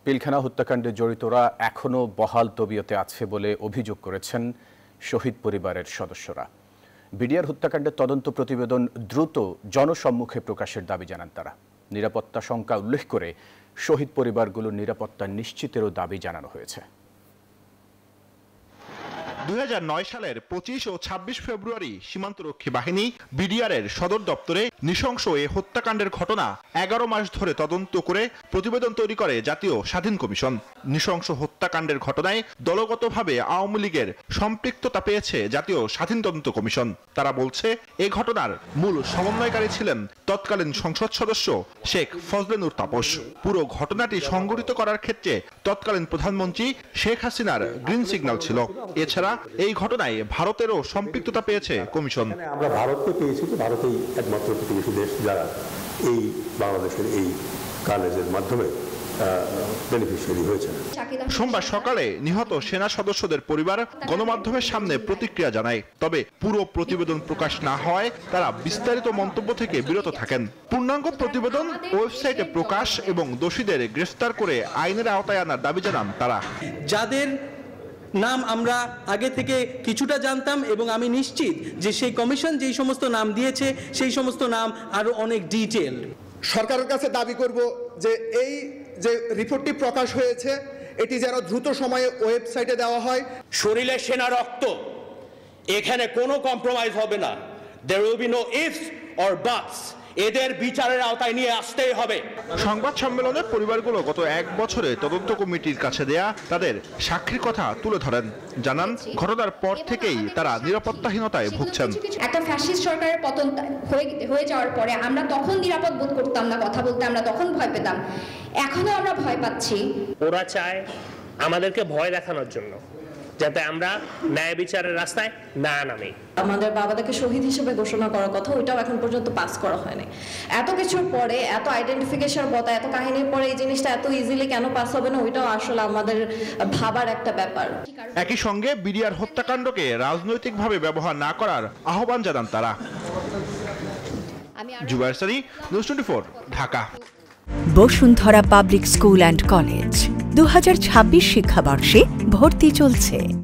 পিলখানা হত্যাকাণ্ডে জড়িতরা এখনও বহাল তবিয়তে আছে বলে অভিযোগ করেছেন শহীদ পরিবারের সদস্যরা। বিডিআর হত্যাকাণ্ডের তদন্ত প্রতিবেদন দ্রুত জনসম্মুখে প্রকাশের দাবি জানান তারা। নিরাপত্তা শঙ্কা উল্লেখ করে শহীদ পরিবারগুলোর নিরাপত্তা নিশ্চিতেরও দাবি জানানো হয়েছে। 2009 সালের 25 ও 26 ফেব্রুয়ারি সীমান্তরক্ষী বাহিনী বিডিআরের সদর দপ্তরে নৃশংস এ হত্যাকাণ্ডের ঘটনা 11 মাস ধরে তদন্ত করে প্রতিবেদন তৈরি করে জাতীয় স্বাধীন কমিশন। নৃশংস হত্যাকাণ্ডের ঘটনায় দলগতভাবে আওয়ামী লীগের সম্পৃক্ততা পেয়েছে জাতীয় স্বাধীন তদন্ত কমিশন। তারা বলছে এই ঘটনার মূল সমন্বয়কারী ছিলেন তৎকালীন সংসদ সদস্য শেখ ফজলে নূর তাপস। পুরো ঘটনাটি সংগঠিত করার ক্ষেত্রে তৎকালীন প্রধানমন্ত্রী শেখ হাসিনার গ্রিন সিগন্যাল ছিল। এছাড়া এই ঘটনায় ভারতেরও সম্পৃক্ততা পেয়েছে কমিশন। আমরা ভারতকে পেয়েছি, ভারতেই একমাত্র প্রতিবেশী দেশ যারা এই বাংলাদেশের এই কাজের মাধ্যমে বেনিফিশিয়ারি হয়েছে। সোমবার সকালে নিহত সেনা সদস্যদের পরিবার গণমাধ্যমের সামনে প্রতিক্রিয়া জানায়। তবে পুরো প্রতিবেদন প্রকাশ না হওয়ায় তারা বিস্তারিত মন্তব্য থেকে বিরত থাকেন। পূর্ণাঙ্গ প্রতিবেদন ওয়েবসাইটে প্রকাশ এবং দোষীদের গ্রেফতার করে আইনের আওতায় আনার দাবি জানান তারা। যাদের নাম আমরা আগে থেকে কিছুটা জানতাম এবং আমি নিশ্চিত যে সেই কমিশন যেই সমস্ত নাম দিয়েছে সেই সমস্ত নাম আরো অনেক ডিটেইল। সরকারের কাছে দাবি করব যে এই যে রিপোর্টটি প্রকাশ হয়েছে এটি যেন দ্রুত সময়ে ওয়েবসাইটে দেওয়া হয়। শরীরে সেনা রক্ত, এখানে কোনো কম্প্রোমাইজ হবে না। There will be no ifs or buts. এদের বিচারের আওতায় নিয়ে আসতেই হবে। সংবাদ সম্মেলনে পরিবারগুলো গত 1 বছরে তদন্ত কমিটির কাছে দেয়া তাদের সাক্ষীর কথা তুলে ধরেন। জানান ঘটনার পর থেকেই তারা নিরাপত্তাহীনতায় ভুগছেন। একটা ফ্যাসিস্ট সরকারের পতন হয়ে যাওয়ার পরে আমরা তখন নিরাপদ বোধ করতাম না, কথা বলতে আমরা তখন ভয় পেতাম, এখনো আমরা ভয় পাচ্ছি। ওরা চায় আমাদেরকে ভয় দেখানোর জন্য, যাতে আমরা ন্যায় বিচারের রাস্তায় না নামি। আমাদের বাবাদেরকে শহীদ হিসেবে ঘোষণা করার কথা, ওইটাও এখন পর্যন্ত পাস করা হয়নি। এত কিছুর পরে, এত আইডেন্টিফিকেশন কথা, এত কাহিনীর পরে এই জিনিসটা এত ইজিলি কেন পাস হবে না, ওইটাও আসলে আমাদের ভাবার একটা ব্যাপার। একই সঙ্গে বিডিআর হত্যাকাণ্ডকে রাজনৈতিকভাবে ব্যবহার না করার আহ্বান জানান তারা। Zubair Sunny, news 24, Dhaka. Bashundhara public school and college 2026 শিক্ষাবর্ষে ভর্তি চলছে।